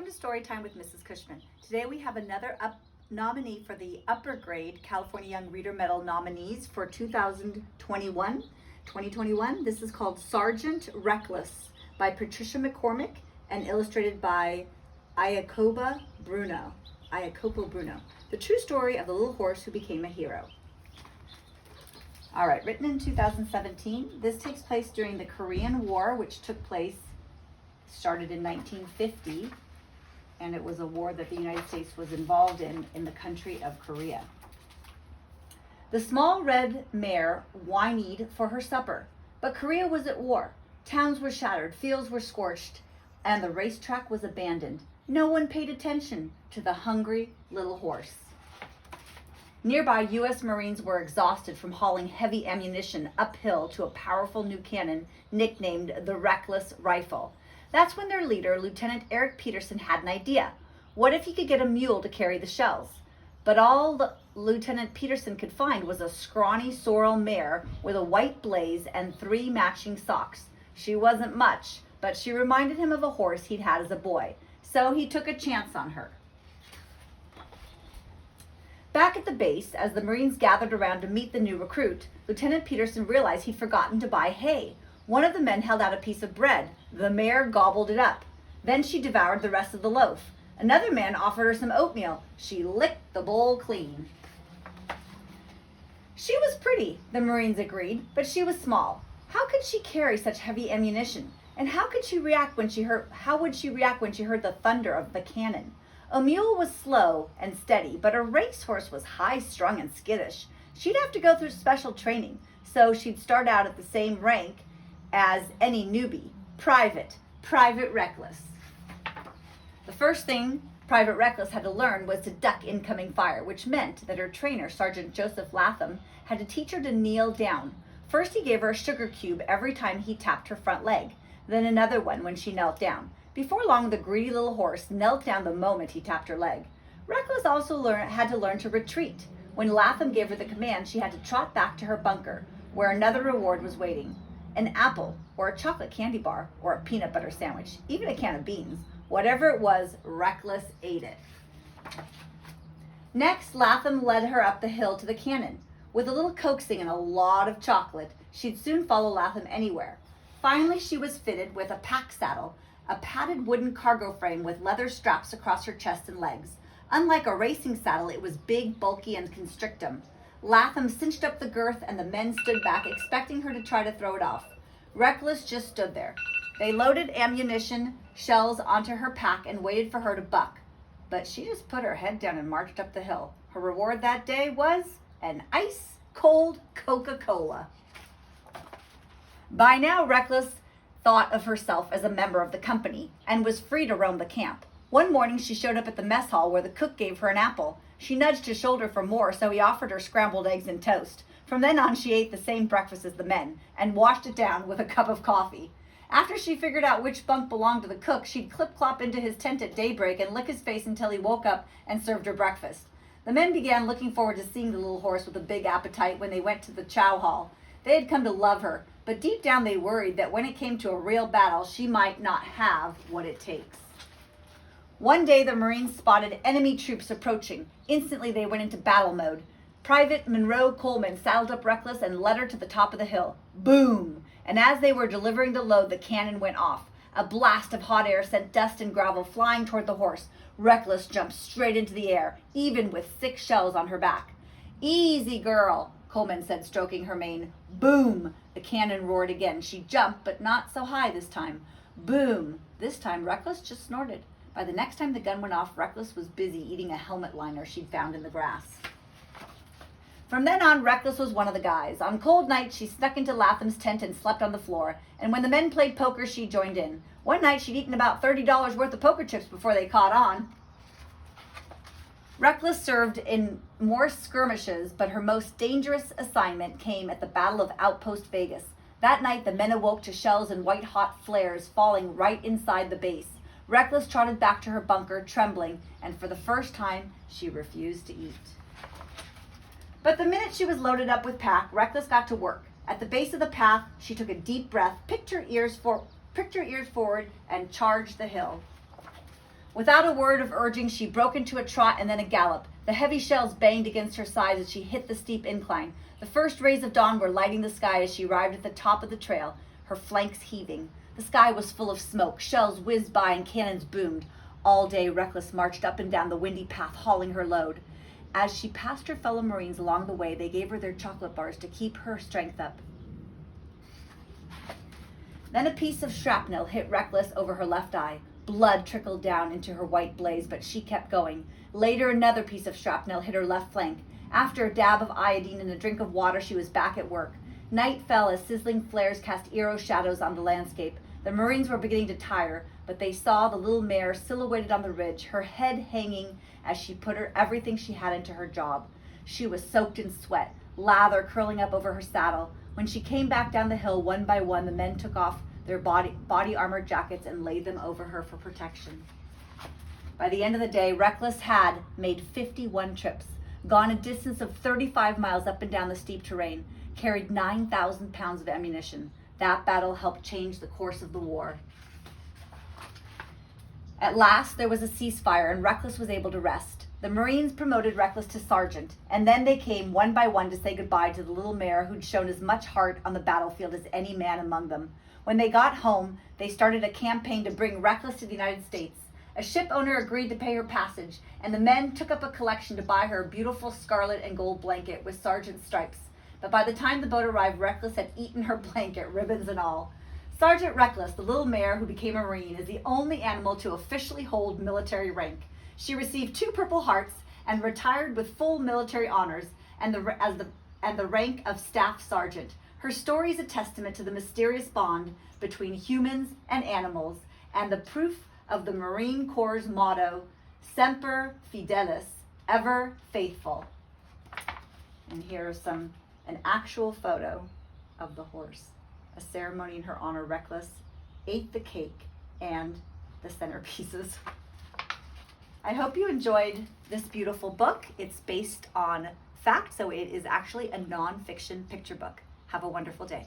to Storytime with Mrs. Cushman. Today we have another nominee for the upper grade California Young Reader Medal nominees for 2021. This is called Sergeant Reckless by Patricia McCormick and illustrated by Iacopo Bruno. The true story of the little horse who became a hero. All right, written in 2017. This takes place during the Korean War, which started in 1950, and it was a war that the United States was involved in the country of Korea. The small red mare whinnied for her supper, but Korea was at war. Towns were shattered, fields were scorched, and the racetrack was abandoned. No one paid attention to the hungry little horse. Nearby, U.S. Marines were exhausted from hauling heavy ammunition uphill to a powerful new cannon nicknamed the Reckless Rifle. That's when their leader, Lieutenant Eric Peterson, had an idea. What if he could get a mule to carry the shells? But all Lieutenant Peterson could find was a scrawny sorrel mare with a white blaze and 3 matching socks. She wasn't much, but she reminded him of a horse he'd had as a boy, so he took a chance on her. Back at the base, as the Marines gathered around to meet the new recruit, Lieutenant Peterson realized he'd forgotten to buy hay. One of the men held out a piece of bread. The mare gobbled it up. Then she devoured the rest of the loaf. Another man offered her some oatmeal. She licked the bowl clean. She was pretty, the Marines agreed, but she was small. How could she carry such heavy ammunition? And how would she react when she heard the thunder of the cannon? A mule was slow and steady, but a racehorse was high-strung and skittish. She'd have to go through special training, so she'd start out at the same rank as any newbie, Private Reckless. The first thing Private Reckless had to learn was to duck incoming fire, which meant that her trainer, Sergeant Joseph Latham, had to teach her to kneel down. First, he gave her a sugar cube every time he tapped her front leg, then another one when she knelt down. Before long, the greedy little horse knelt down the moment he tapped her leg. Reckless also had to learn to retreat. When Latham gave her the command, she had to trot back to her bunker, where another reward was waiting. An apple, or a chocolate candy bar, or a peanut butter sandwich, even a can of beans. Whatever it was, Reckless ate it. Next, Latham led her up the hill to the cannon. With a little coaxing and a lot of chocolate, she'd soon follow Latham anywhere. Finally, she was fitted with a pack saddle, a padded wooden cargo frame with leather straps across her chest and legs. Unlike a racing saddle, it was big, bulky, and constrictum. Latham cinched up the girth, and the men stood back, expecting her to try to throw it off. Reckless just stood there. They loaded ammunition shells onto her pack and waited for her to buck. But she just put her head down and marched up the hill. Her reward that day was an ice-cold Coca-Cola. By now, Reckless thought of herself as a member of the company and was free to roam the camp. One morning, she showed up at the mess hall where the cook gave her an apple. She nudged his shoulder for more, so he offered her scrambled eggs and toast. From then on, she ate the same breakfast as the men and washed it down with a cup of coffee. After she figured out which bunk belonged to the cook, she'd clip-clop into his tent at daybreak and lick his face until he woke up and served her breakfast. The men began looking forward to seeing the little horse with a big appetite when they went to the chow hall. They had come to love her, but deep down they worried that when it came to a real battle, she might not have what it takes. One day, the Marines spotted enemy troops approaching. Instantly, they went into battle mode. Private Monroe Coleman saddled up Reckless and led her to the top of the hill. Boom! And as they were delivering the load, the cannon went off. A blast of hot air sent dust and gravel flying toward the horse. Reckless jumped straight into the air, even with 6 shells on her back. "Easy, girl," Coleman said, stroking her mane. Boom! The cannon roared again. She jumped, but not so high this time. Boom! This time, Reckless just snorted. By the next time the gun went off, Reckless was busy eating a helmet liner she'd found in the grass. From then on, Reckless was one of the guys. On cold nights, she snuck into Latham's tent and slept on the floor. And when the men played poker, she joined in. One night, she'd eaten about $30 worth of poker chips before they caught on. Reckless served in more skirmishes, but her most dangerous assignment came at the Battle of Outpost Vegas. That night, the men awoke to shells and white-hot flares falling right inside the base. Reckless trotted back to her bunker, trembling, and for the first time, she refused to eat. But the minute she was loaded up with pack, Reckless got to work. At the base of the path, she took a deep breath, pricked her ears forward, and charged the hill. Without a word of urging, she broke into a trot and then a gallop. The heavy shells banged against her sides as she hit the steep incline. The first rays of dawn were lighting the sky as she arrived at the top of the trail, her flanks heaving. The sky was full of smoke. Shells whizzed by and cannons boomed. All day, Reckless marched up and down the windy path, hauling her load. As she passed her fellow Marines along the way, they gave her their chocolate bars to keep her strength up. Then a piece of shrapnel hit Reckless over her left eye. Blood trickled down into her white blaze, but she kept going. Later, another piece of shrapnel hit her left flank. After a dab of iodine and a drink of water, she was back at work. Night fell as sizzling flares cast eerie shadows on the landscape. The Marines were beginning to tire, but they saw the little mare silhouetted on the ridge, her head hanging as she put everything she had into her job. She was soaked in sweat, lather curling up over her saddle. When she came back down the hill, one by one, the men took off their body armor jackets and laid them over her for protection. By the end of the day, Reckless had made 51 trips, gone a distance of 35 miles up and down the steep terrain, carried 9,000 pounds of ammunition. That battle helped change the course of the war. At last, there was a ceasefire and Reckless was able to rest. The Marines promoted Reckless to sergeant, and then they came one by one to say goodbye to the little mare who'd shown as much heart on the battlefield as any man among them. When they got home, they started a campaign to bring Reckless to the United States. A ship owner agreed to pay her passage, and the men took up a collection to buy her a beautiful scarlet and gold blanket with sergeant stripes. But by the time the boat arrived, Reckless had eaten her blanket, ribbons and all. Sergeant Reckless, the little mare who became a Marine, is the only animal to officially hold military rank. She received 2 Purple Hearts and retired with full military honors and the rank of Staff Sergeant. Her story is a testament to the mysterious bond between humans and animals and the proof of the Marine Corps' motto, Semper Fidelis, ever faithful. And here's an actual photo of the horse. A ceremony in her honor. Reckless ate the cake and the centerpieces. I hope you enjoyed this beautiful book. It's based on fact, so it is actually a nonfiction picture book. Have a wonderful day.